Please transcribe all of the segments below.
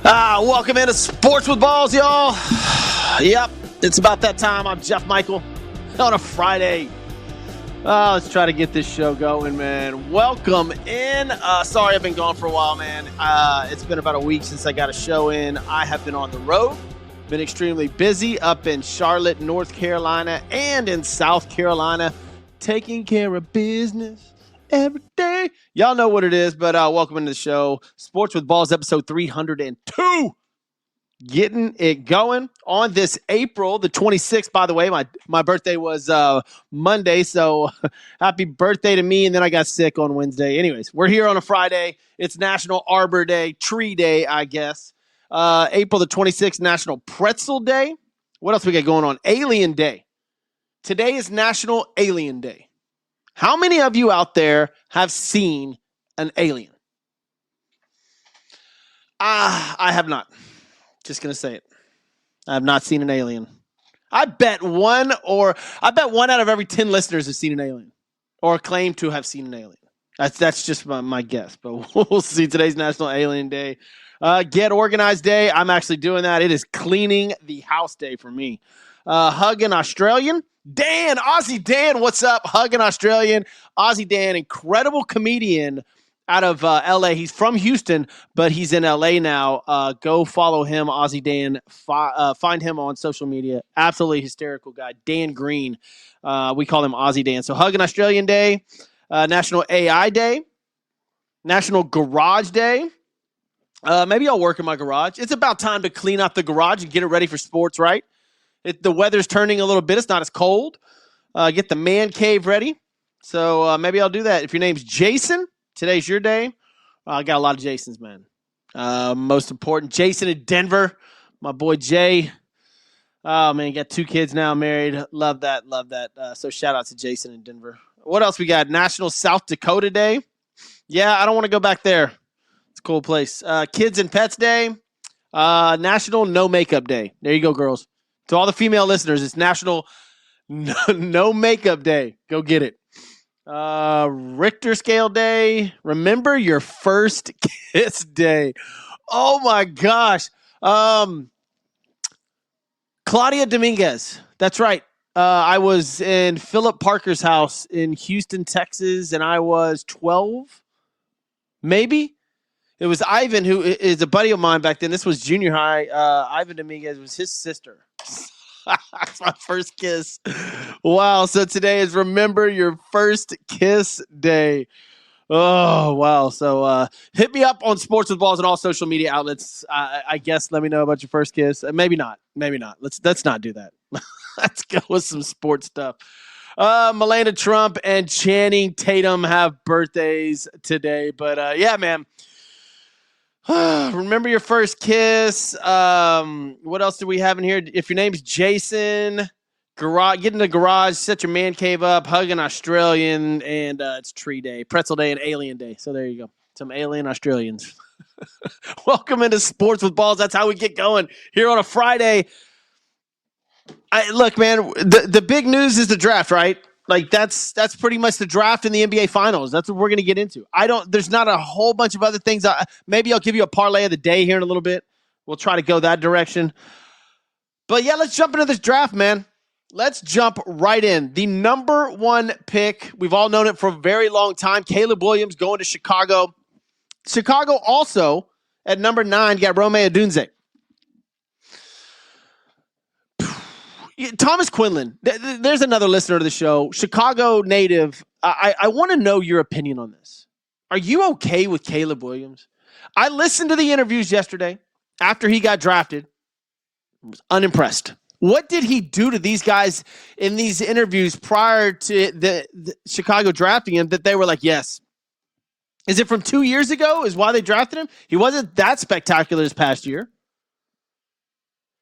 Welcome into Sports with Balls, y'all. Yep, it's about that time. I'm Jeff Michael on a Friday. Let's try to get this show going, man. Welcome in. Sorry I've been gone for a while, man. It's been about a week since I got a show in. I have been on the road, been extremely busy up in Charlotte, North Carolina, and in South Carolina, taking care of business every day. Y'all know what it is, but welcome into the show. Sports with Balls, episode 302. Getting it going on this April the 26th. By the way, my birthday was Monday, so happy birthday to me. And then I got sick on Wednesday. Anyways, we're here on a Friday. It's National Arbor Day, Tree Day, I guess. April the 26th, National Pretzel Day. What else we got going on? Alien Day. Today is National Alien Day. How many of you out there have seen an alien? I have not. Just going to say it. I have not seen an alien. I bet one out of every 10 listeners has seen an alien or claim to have seen an alien. That's just my guess, but we'll see. Today's National Alien Day. Get Organized Day. I'm actually doing that. It is Cleaning the House Day for me. Hug an Australian. Dan, Aussie Dan, what's up? Hug an Australian. Aussie Dan, incredible comedian out of L.A. He's from Houston, but he's in L.A. now. Go follow him, Aussie Dan. Find him on social media. Absolutely hysterical guy. Dan Green. We call him Aussie Dan. So Hug an Australian Day. National AI Day. National Garage Day. Maybe I'll work in my garage. It's about time to clean out the garage and get it ready for sports, right? The weather's turning a little bit. It's not as cold. Get the man cave ready. So maybe I'll do that. If your name's Jason, today's your day. I got a lot of Jasons, man. Most important, Jason in Denver. My boy Jay. Oh, man, got 2 kids now, married. Love that. So shout out to Jason in Denver. What else we got? National South Dakota Day. Yeah, I don't want to go back there. It's a cool place. Kids and Pets Day. National No Makeup Day. There you go, girls. To all the female listeners, it's National No Makeup Day. Go get it. Richter Scale Day. Remember your first kiss day. Oh my gosh. Claudia Dominguez. That's right. I was in Philip Parker's house in Houston, Texas, and I was 12, maybe. It was Ivan, who is a buddy of mine back then. This was junior high. Ivan Dominguez was his sister. That's my first kiss. Wow. So today is Remember Your First Kiss Day. Oh, wow. So hit me up on Sports with Balls and all social media outlets. I guess let me know about your first kiss. Maybe not. Let's not do that. Let's go with some sports stuff. Melania Trump and Channing Tatum have birthdays today. But yeah, man. Remember your first kiss. What else do we have in here? If your name's Jason, get in the garage, set your man cave up, hug an Australian, and it's Tree Day, Pretzel Day, and Alien Day. So there you go. Some alien Australians. Welcome into Sports with Balls. That's how we get going here on a Friday. Look, man, the big news is the draft, right? Like that's pretty much the draft in the NBA Finals. That's what we're going to get into. There's not a whole bunch of other things. Maybe I'll give you a parlay of the day here in a little bit. We'll try to go that direction. But yeah, let's jump into this draft, man. Let's jump right in. The number 1 pick, we've all known it for a very long time. Caleb Williams going to Chicago. Chicago also at number 9 got Rome Odunze. Thomas Quinlan, there's another listener to the show, Chicago native. I want to know your opinion on this. Are you okay with Caleb Williams? I listened to the interviews yesterday after he got drafted. I was unimpressed. What did he do to these guys in these interviews prior to the Chicago drafting him that they were like, yes? Is it from 2 years ago is why they drafted him? He wasn't that spectacular this past year.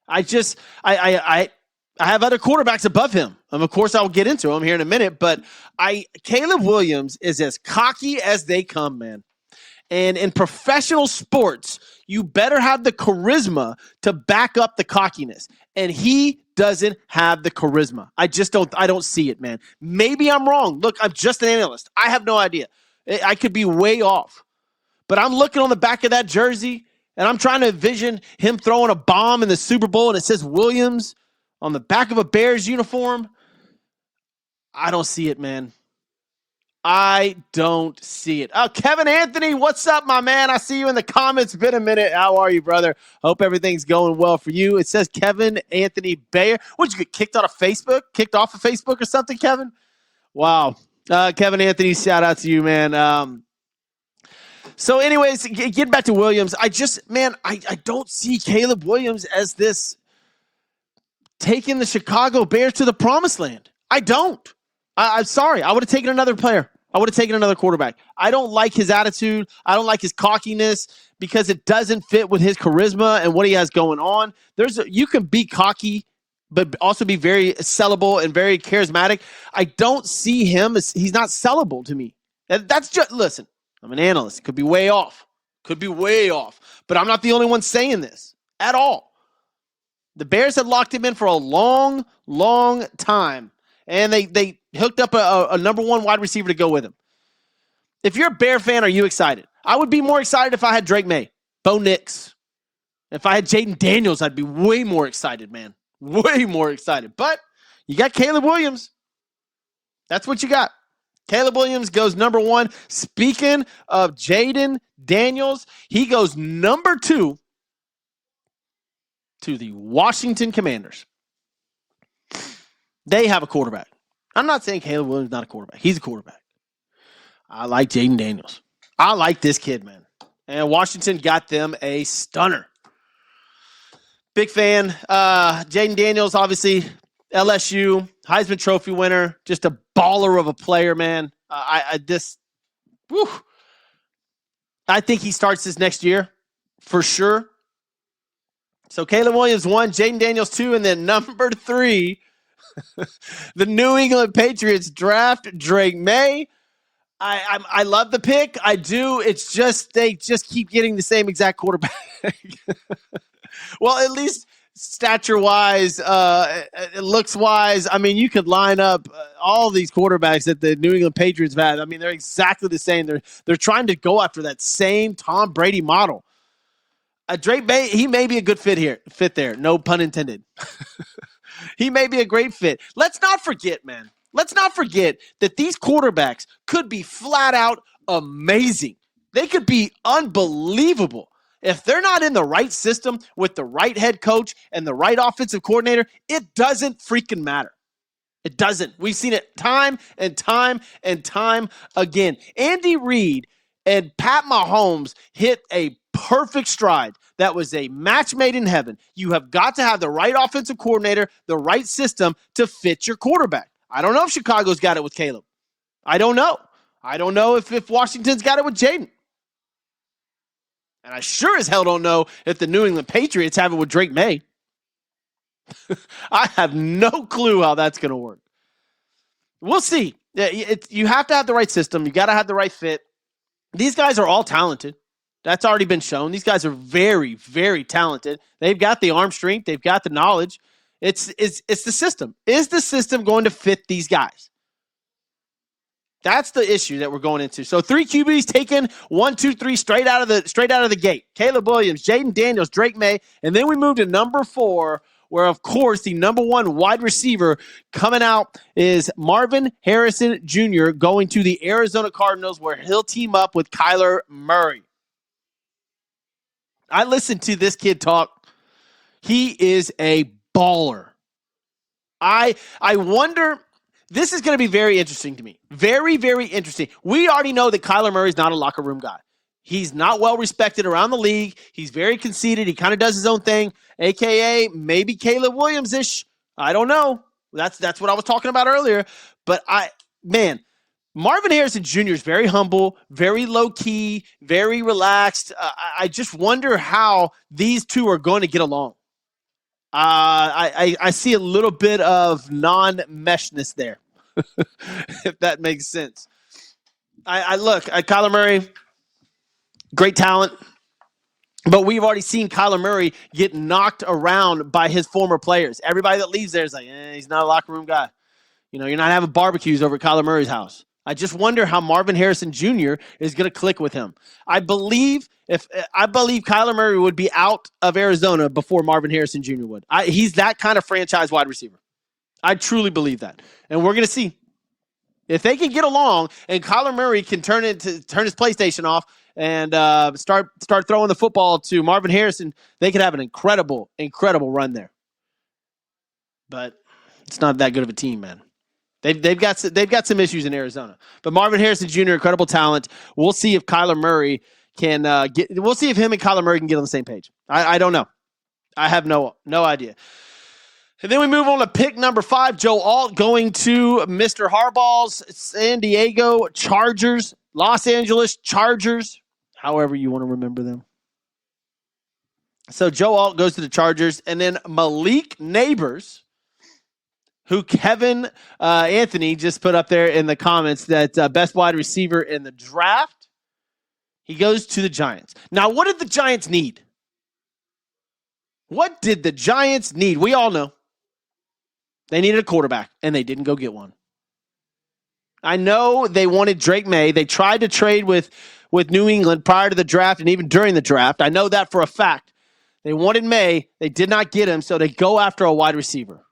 I have other quarterbacks above him. And of course, I'll get into him here in a minute. But Caleb Williams is as cocky as they come, man. And in professional sports, you better have the charisma to back up the cockiness. And he doesn't have the charisma. I don't see it, man. Maybe I'm wrong. Look, I'm just an analyst. I have no idea. I could be way off. But I'm looking on the back of that jersey, And I'm trying to envision him throwing a bomb in the Super Bowl and it says Williams on the back of a Bears uniform. I don't see it, man. I don't see it. Oh, Kevin Anthony, what's up, my man? I see you in the comments. Been a minute. How are you, brother? Hope everything's going well for you. It says Kevin Anthony Bayer. What, did you get kicked out of Facebook? Kicked off of Facebook or something, Kevin? Wow. Kevin Anthony, shout out to you, man. So anyways, getting back to Williams, I don't see Caleb Williams as this taking the Chicago Bears to the promised land. I don't. I'm sorry. I would have taken another player. I would have taken another quarterback. I don't like his attitude. I don't like his cockiness because it doesn't fit with his charisma and what he has going on. You can be cocky, but also be very sellable and very charismatic. I don't see him as he's not sellable to me. That's just, listen, I'm an analyst. Could be way off. But I'm not the only one saying this at all. The Bears had locked him in for a long, long time. And they hooked up a number one wide receiver to go with him. If you're a Bear fan, are you excited? I would be more excited if I had Drake May, Bo Nix. If I had Jaden Daniels, I'd be way more excited, man. Way more excited. But you got Caleb Williams. That's what you got. Caleb Williams goes number one. Speaking of Jaden Daniels, he goes number 2 to the Washington Commanders. They have a quarterback. I'm not saying Caleb Williams is not a quarterback. He's a quarterback. I like Jaden Daniels. I like this kid, man. And Washington got them a stunner. Big fan. Jaden Daniels, obviously, LSU, Heisman Trophy winner, just a baller of a player, man. I think he starts this next year for sure. So Caleb Williams 1, Jaden Daniels 2, and then number 3, the New England Patriots draft Drake May. I love the pick. I do. It's just they just keep getting the same exact quarterback. Well, at least stature-wise, looks-wise, I mean, you could line up all these quarterbacks that the New England Patriots have had. I mean, they're exactly the same. They're trying to go after that same Tom Brady model. Drake May, he may be a good fit there. No pun intended. He may be a great fit. Let's not forget, man. Let's not forget that these quarterbacks could be flat out amazing. They could be unbelievable. If they're not in the right system with the right head coach and the right offensive coordinator, it doesn't freaking matter. It doesn't. We've seen it time and time and time again. Andy Reid and Pat Mahomes hit a perfect stride. That was a match made in heaven. You have got to have the right offensive coordinator, the right system to fit your quarterback. I don't know if Chicago's got it with Caleb. I don't know. I don't know if Washington's got it with Jaden. And I sure as hell don't know if the New England Patriots have it with Drake May. I have no clue how that's going to work. We'll see. You have to have the right system. You got to have the right fit. These guys are all talented. That's already been shown. These guys are very, very talented. They've got the arm strength. They've got the knowledge. It's the system. Is the system going to fit these guys? That's the issue that we're going into. So 3 QBs taken 1, 2, 3 straight out of the gate. Caleb Williams, Jaden Daniels, Drake May, and then we move to number 4, where of course the number 1 wide receiver coming out is Marvin Harrison Jr. going to the Arizona Cardinals, where he'll team up with Kyler Murray. I listened to this kid talk. He is a baller. I wonder. This is going to be very interesting to me. Very, very interesting. We already know that Kyler Murray is not a locker room guy. He's not well respected around the league. He's very conceited. He kind of does his own thing, a.k.a. maybe Caleb Williams-ish. I don't know. That's what I was talking about earlier. But Marvin Harrison Jr. is very humble, very low-key, very relaxed. I just wonder how these two are going to get along. I see a little bit of non-meshness there, if that makes sense. I look at Kyler Murray, great talent, but we've already seen Kyler Murray get knocked around by his former players. Everybody that leaves there is like, he's not a locker room guy. You know, you're not having barbecues over at Kyler Murray's house. I just wonder how Marvin Harrison Jr. is going to click with him. I believe Kyler Murray would be out of Arizona before Marvin Harrison Jr. would. He's that kind of franchise wide receiver. I truly believe that, and we're going to see if they can get along and Kyler Murray can turn his PlayStation off and start throwing the football to Marvin Harrison. They could have an incredible run there. But it's not that good of a team, man. They've got some issues in Arizona. But Marvin Harrison Jr., incredible talent. We'll see if Kyler Murray can we'll see if him and Kyler Murray can get on the same page. I don't know. I have no idea. And then we move on to pick number 5, Joe Alt going to Mr. Harbaugh's San Diego Chargers, Los Angeles Chargers, however you want to remember them. So Joe Alt goes to the Chargers, and then Malik Neighbors, who Kevin Anthony just put up there in the comments that best wide receiver in the draft, he goes to the Giants. Now, what did the Giants need? What did the Giants need? We all know. They needed a quarterback, and they didn't go get one. I know they wanted Drake May. They tried to trade with New England prior to the draft and even during the draft. I know that for a fact. They wanted May. They did not get him, so they go after a wide receiver.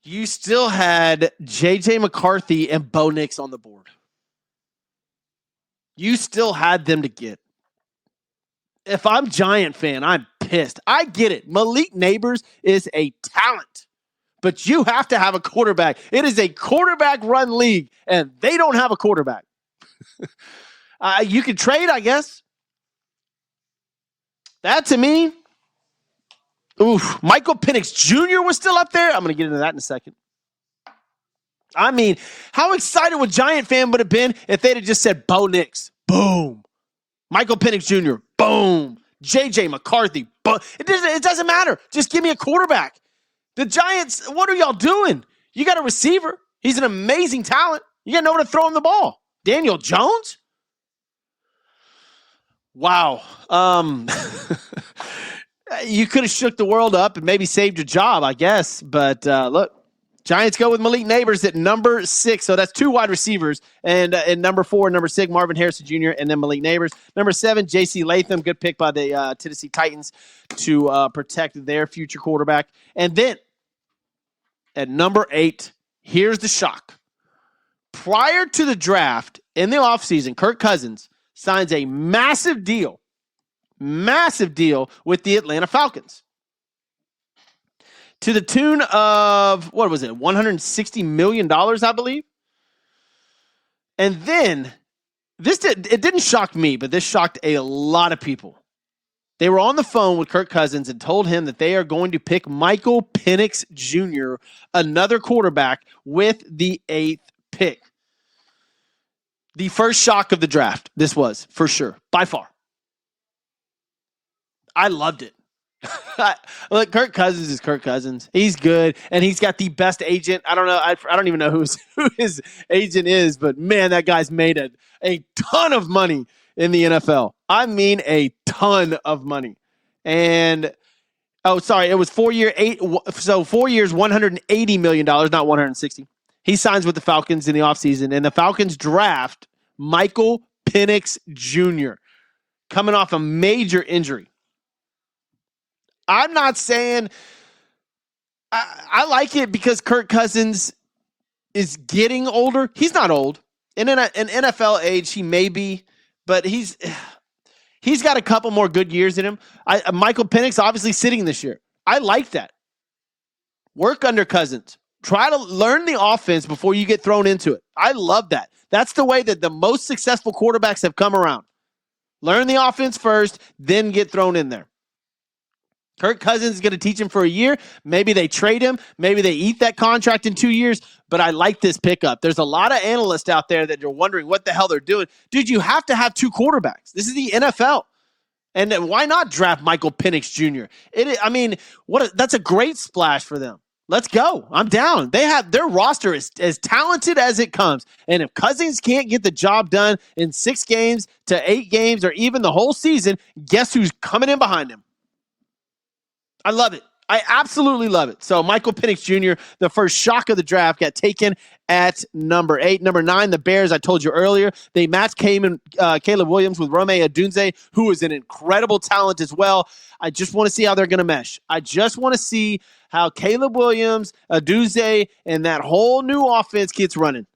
You still had J.J. McCarthy and Bo Nix on the board. You still had them to get. If I'm Giant fan, I'm pissed. I get it. Malik Neighbors is a talent, but you have to have a quarterback. It is a quarterback-run league, and they don't have a quarterback. You can trade, I guess. That to me, oof. Michael Penix Jr. was still up there. I'm going to get into that in a second. I mean, how excited would Giant fan would have been if they'd have just said Bo Nix, boom. Michael Penix Jr., boom. J.J. McCarthy, boom. It doesn't matter. Just give me a quarterback. The Giants, what are y'all doing? You got a receiver. He's an amazing talent. You got to know where to throw him the ball. Daniel Jones? Wow. You could have shook the world up and maybe saved your job, I guess. But look, Giants go with Malik Neighbors at number 6. So that's 2 wide receivers. And number 4 and number 6, Marvin Harrison Jr. and then Malik Neighbors. Number 7, J.C. Latham. Good pick by the Tennessee Titans to protect their future quarterback. And then at number 8, here's the shock. Prior to the draft, in the offseason, Kirk Cousins signs a massive deal with the Atlanta Falcons to the tune of, what was it, $160 million, I believe. And then, it didn't shock me, but this shocked a lot of people. They were on the phone with Kirk Cousins and told him that they are going to pick Michael Penix Jr., another quarterback, with the 8th pick. The first shock of the draft, this was, for sure, by far. I loved it. Look, Kirk Cousins is Kirk Cousins. He's good, and he's got the best agent. I don't know. I don't even know who his agent is, but man, that guy's made a ton of money in the NFL. I mean, a ton of money. And it was 4 years, $180 million, not 160. He signs with the Falcons in the offseason, and the Falcons draft Michael Penix Jr. coming off a major injury. I'm not saying I like it because Kirk Cousins is getting older. He's not old. In an NFL age, he may be, but he's got a couple more good years in him. Michael Penix obviously sitting this year. I like that. Work under Cousins. Try to learn the offense before you get thrown into it. I love that. That's the way that the most successful quarterbacks have come around. Learn the offense first, then get thrown in there. Kirk Cousins is going to teach him for a year. Maybe they trade him. Maybe they eat that contract in 2 years. But I like this pickup. There's a lot of analysts out there that are wondering what the hell they're doing. Dude, you have to have 2 quarterbacks. This is the NFL. And why not draft Michael Penix Jr.? That's a great splash for them. Let's go. I'm down. Their roster is as talented as it comes. And if Cousins can't get the job done in 6 games to 8 games or even the whole season, guess who's coming in behind him? I love it. I absolutely love it. So Michael Penix Jr., the first shock of the draft, got taken at number 8. Number 9, the Bears, I told you earlier, they matched Caleb Williams with Rome Odunze, who is an incredible talent as well. I just want to see how they're going to mesh. I just want to see how Caleb Williams, Odunze, and that whole new offense gets running.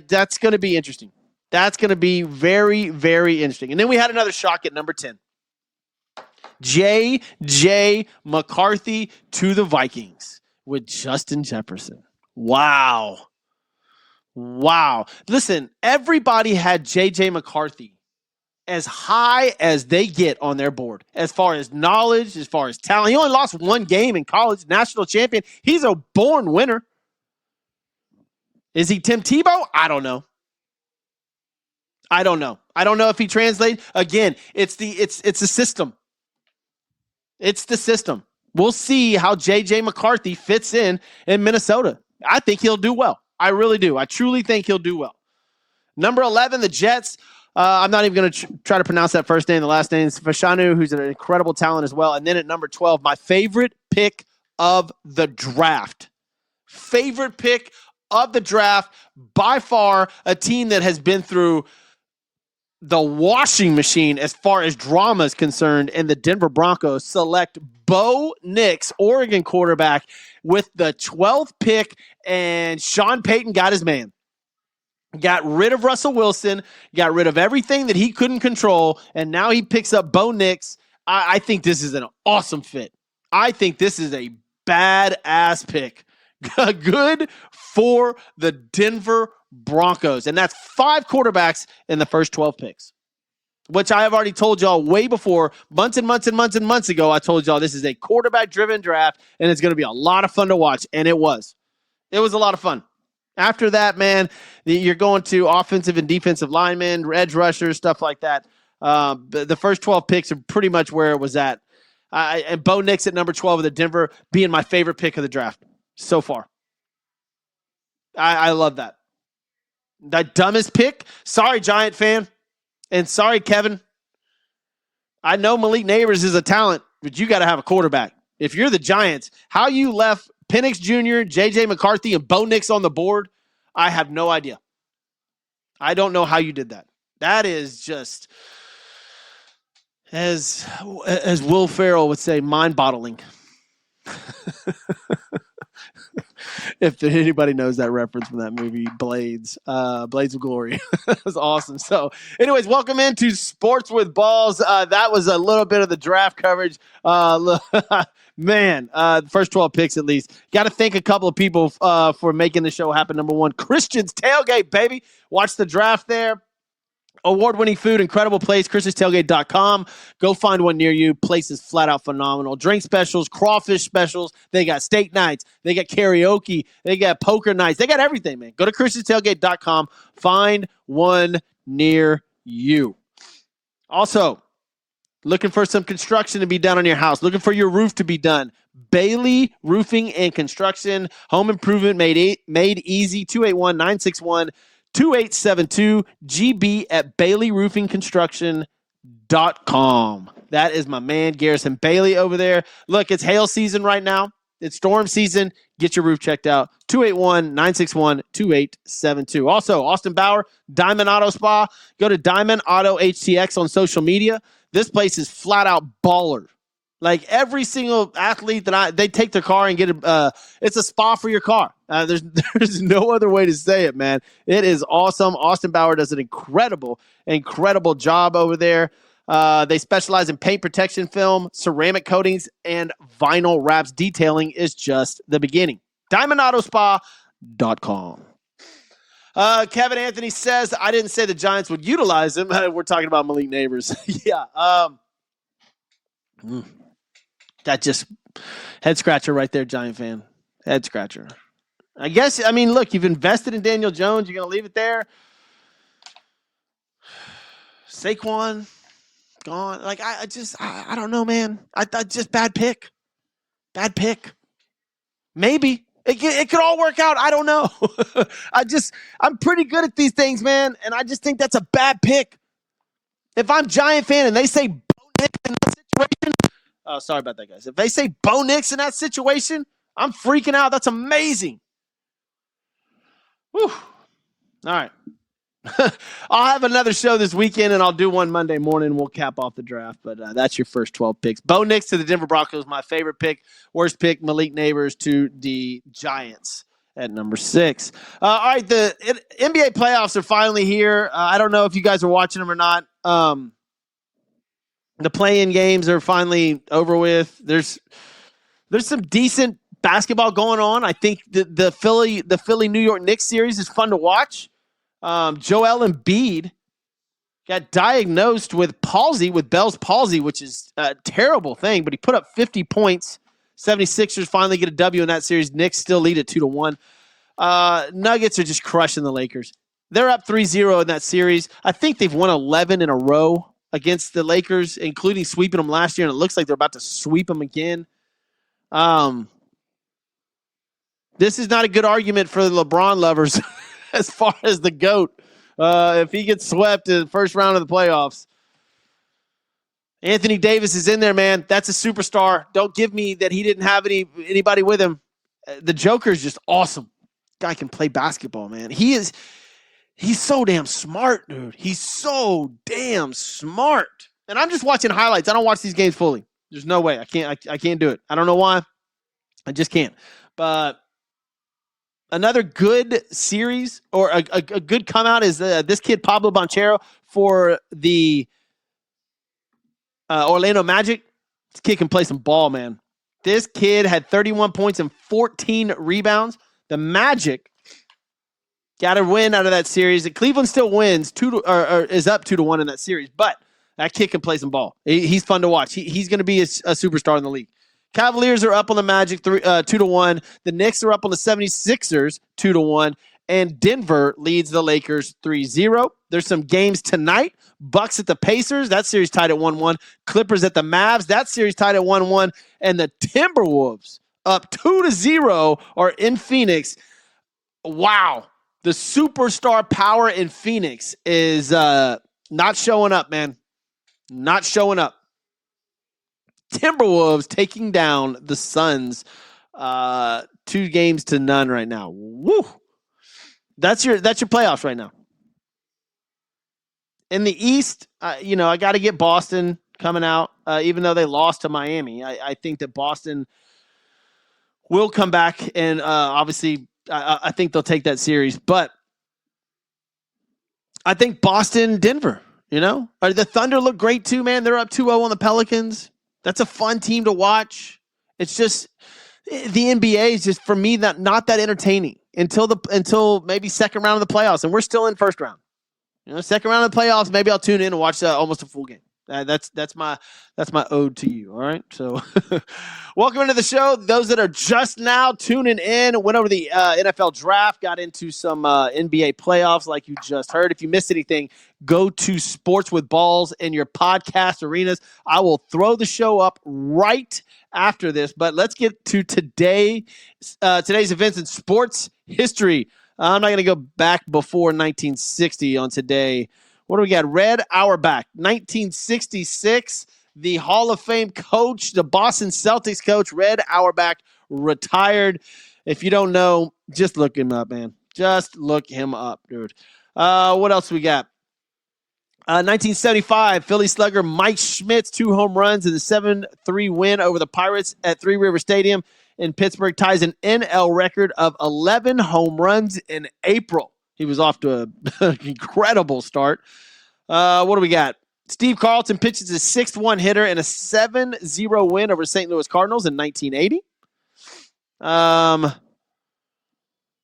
That's going to be interesting. That's going to be very, very interesting. And then we had another shock at number 10. J.J. McCarthy to the Vikings with Justin Jefferson. Wow. Listen, everybody had J.J. McCarthy as high as they get on their board, as far as knowledge, as far as talent. He only lost one game in college, national champion. He's a born winner. Is he Tim Tebow? I don't know. I don't know if he translates. Again, it's a system. It's the system. We'll see how J.J. McCarthy fits in Minnesota. I think he'll do well. I really do. I truly think he'll do well. Number 11, the Jets. I'm not even going to try to pronounce that first name. The last name is Fashanu, who's an incredible talent as well. And then at number 12, my favorite pick of the draft. Favorite pick of the draft, by far, a team that has been through the washing machine as far as drama is concerned, and the Denver Broncos select Bo Nix, Oregon quarterback, with the 12th pick, and Sean Payton got his man. Got rid of Russell Wilson, got rid of everything that he couldn't control, and now he picks up Bo Nix. I think this is an awesome fit. I think this is a badass pick. Good for the Denver Broncos. And that's 5 quarterbacks in the first 12 picks, which I have already told y'all way before, months ago. I told y'all this is a quarterback-driven draft, and it's going to be a lot of fun to watch, and it was. It was a lot of fun. After that, man, you're going to offensive and defensive linemen, edge rushers, stuff like that. The first 12 picks are pretty much where it was at. And Bo Nix at number 12 of the Denver being my favorite pick of the draft so far. I love that. The dumbest pick? Sorry, Giant fan. And sorry, Kevin. I know Malik Neighbors is a talent, but you got to have a quarterback. If you're the Giants, how you left Penix Jr., J.J. McCarthy, and Bo Nix on the board, I have no idea. I don't know how you did that. That is just, as Will Ferrell would say, mind-boggling. If anybody knows that reference from that movie, Blades of Glory. That was awesome. So anyways, welcome into Sports with Balls. That was a little bit of the draft coverage. Man, first 12 picks at least. Got to thank a couple of people for making the show happen. Number 1, Christian's Tailgate, baby. Watch the draft there. Award-winning food, incredible place, christianstailgate.com. Go find one near you. Place is flat out phenomenal. Drink specials, crawfish specials. They got steak nights. They got karaoke. They got poker nights. They got everything, man. Go to christianstailgate.com. Find one near you. Also, looking for some construction to be done on your house. Looking for your roof to be done. Bailey Roofing and Construction. Home improvement made easy. 281-961-2872 GB at BaileyRoofingConstruction.com. That is my man Garrison Bailey over there. Look, it's hail season right now. It's storm season. Get your roof checked out. 281-961-2872. Also, Austin Bauer, Diamond Auto Spa. Go to Diamond Auto HTX on social media. This place is flat out baller. Like every single athlete they take their car and get it's a spa for your car. There's no other way to say it, man. It is awesome. Austin Bauer does an incredible job over there. They specialize in paint protection film, ceramic coatings, and vinyl wraps. Detailing is just the beginning. DiamondAutoSpa.com. Kevin Anthony says, I didn't say the Giants would utilize him. We're talking about Malik Neighbors. Yeah. That just head scratcher right there, Giant fan. Head scratcher. I guess, I mean, look, you've invested in Daniel Jones. You're going to leave it there. Saquon, gone. Like, I don't know, man. I just bad pick. Bad pick. Maybe. It could all work out. I don't know. I'm pretty good at these things, man. And I just think that's a bad pick. If I'm Giant fan and they say in that situation, Oh, sorry about that, guys. If they say Bo Nix in that situation, I'm freaking out. That's amazing. Whew. All right. I'll have another show this weekend, and I'll do one Monday morning. We'll cap off the draft, but that's your first 12 picks. Bo Nix to the Denver Broncos, my favorite pick. Worst pick, Malik Neighbors to the Giants at number 6. All right, the NBA playoffs are finally here. I don't know if you guys are watching them or not. The play-in games are finally over with. There's some decent basketball going on. I think the Philly New York Knicks series is fun to watch. Joel Embiid got diagnosed with Bell's palsy, which is a terrible thing, but he put up 50 points. 76ers finally get a W in that series. Knicks still lead at 2-1. Nuggets are just crushing the Lakers. They're up 3-0 in that series. I think they've won 11 in a row against the Lakers, including sweeping them last year, and it looks like they're about to sweep them again. This is not a good argument for the LeBron lovers as far as the GOAT. If he gets swept in the first round of the playoffs. Anthony Davis is in there, man. That's a superstar. Don't give me that he didn't have anybody with him. The Joker is just awesome. Guy can play basketball, man. He's so damn smart, dude. He's so damn smart. And I'm just watching highlights. I don't watch these games fully. There's no way. I can't do it. I don't know why. I just can't. But another good series or a good come out is this kid Pablo Banchero for the Orlando Magic. This kid can play some ball, man. This kid had 31 points and 14 rebounds. The Magic got a win out of that series. Cleveland still wins is up 2-1 in that series, but that kid can play some ball. He's fun to watch. He's going to be a superstar in the league. Cavaliers are up on the Magic 2-1. The Knicks are up on the 76ers 2-1. And Denver leads the Lakers 3-0. There's some games tonight. Bucks at the Pacers. That series tied at 1-1. Clippers at the Mavs. That series tied at 1-1. And the Timberwolves up 2-0 are in Phoenix. Wow. The superstar power in Phoenix is not showing up, man. Not showing up. Timberwolves taking down the Suns 2-0 right now. Woo! That's your playoffs right now. In the East, I got to get Boston coming out, even though they lost to Miami. I think that Boston will come back, and obviously, I think they'll take that series. But I think Boston, Denver. The Thunder look great too, man. They're up 2-0 on the Pelicans. That's a fun team to watch. It's just the NBA is just for me not that entertaining until maybe second round of the playoffs, and we're still in first round. Second round of the playoffs, maybe I'll tune in and watch almost a full game. That's my ode to you. All right. So welcome into the show. Those that are just now tuning in, went over the NFL draft, got into some NBA playoffs like you just heard. If you missed anything, go to Sports with Balls in your podcast arenas. I will throw the show up right after this, but let's get to today's events in sports history. I'm not going to go back before 1960 on today. What do we got? Red Auerbach, 1966. The Hall of Fame coach, the Boston Celtics coach, Red Auerbach, retired. If you don't know, just look him up, man. Just look him up, dude. What else we got? 1975, Philly slugger Mike Schmidt's 2 home runs in the 7-3 win over the Pirates at Three River Stadium in Pittsburgh ties an NL record of 11 home runs in April. He was off to an incredible start. What do we got? Steve Carlton pitches his 6th one-hitter in a 7-0 win over St. Louis Cardinals in 1980.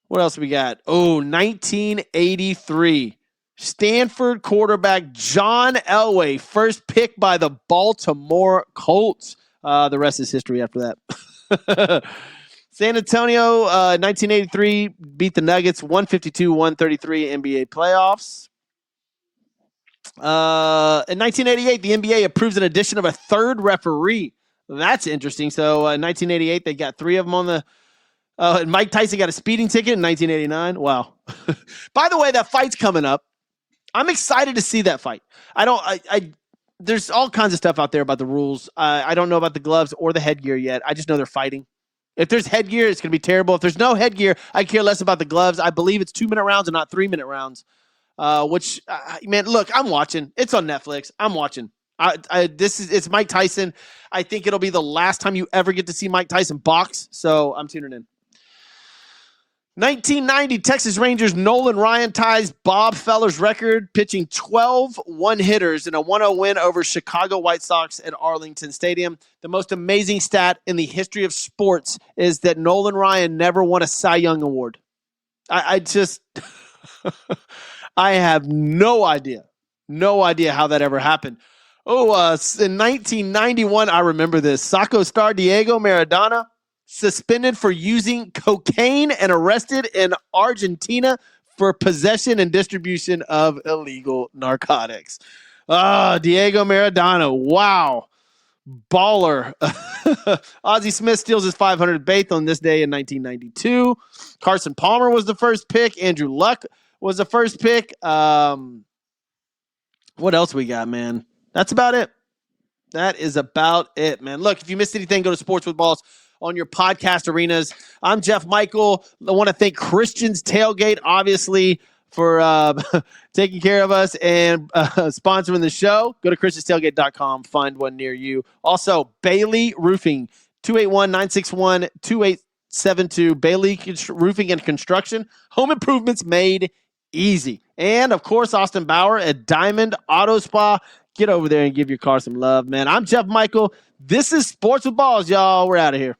What else we got? 1983. Stanford quarterback John Elway, first pick by the Baltimore Colts. The rest is history after that. San Antonio, 1983, beat the Nuggets 152-133 NBA playoffs. In 1988, the NBA approves an addition of a 3rd referee. That's interesting. So in 1988, they got 3 of them on the and Mike Tyson got a speeding ticket in 1989. Wow. By the way, that fight's coming up. I'm excited to see that fight. there's all kinds of stuff out there about the rules. I don't know about the gloves or the headgear yet. I just know they're fighting. If there's headgear, it's going to be terrible. If there's no headgear, I care less about the gloves. I believe it's 2-minute rounds and not 3-minute rounds. Man, look, I'm watching. It's on Netflix. I'm watching. It's Mike Tyson. I think it'll be the last time you ever get to see Mike Tyson box. So I'm tuning in. 1990 Texas Rangers Nolan Ryan ties Bob Feller's record, pitching 12 one-hitters in a 1-0 win over Chicago White Sox at Arlington Stadium. The most amazing stat in the history of sports is that Nolan Ryan never won a Cy Young Award. I just I have no idea how that ever happened. In 1991, I remember this. Soccer star Diego Maradona suspended for using cocaine and arrested in Argentina for possession and distribution of illegal narcotics. Diego Maradona. Wow. Baller. Ozzie Smith steals his 500th base on this day in 1992. Carson Palmer was the first pick. Andrew Luck was the first pick. What else we got, man? That's about it. That is about it, man. Look, if you missed anything, go to Sports with Balls on your podcast arenas. I'm Jeff Michael. I want to thank Christian's Tailgate, obviously, for taking care of us and sponsoring the show. Go to christianstailgate.com. Find one near you. Also, Bailey Roofing, 281-961-2872. Bailey Roofing and Construction. Home improvements made easy. And, of course, Austin Bauer at Diamond Auto Spa. Get over there and give your car some love, man. I'm Jeff Michael. This is Sports with Balls, y'all. We're out of here.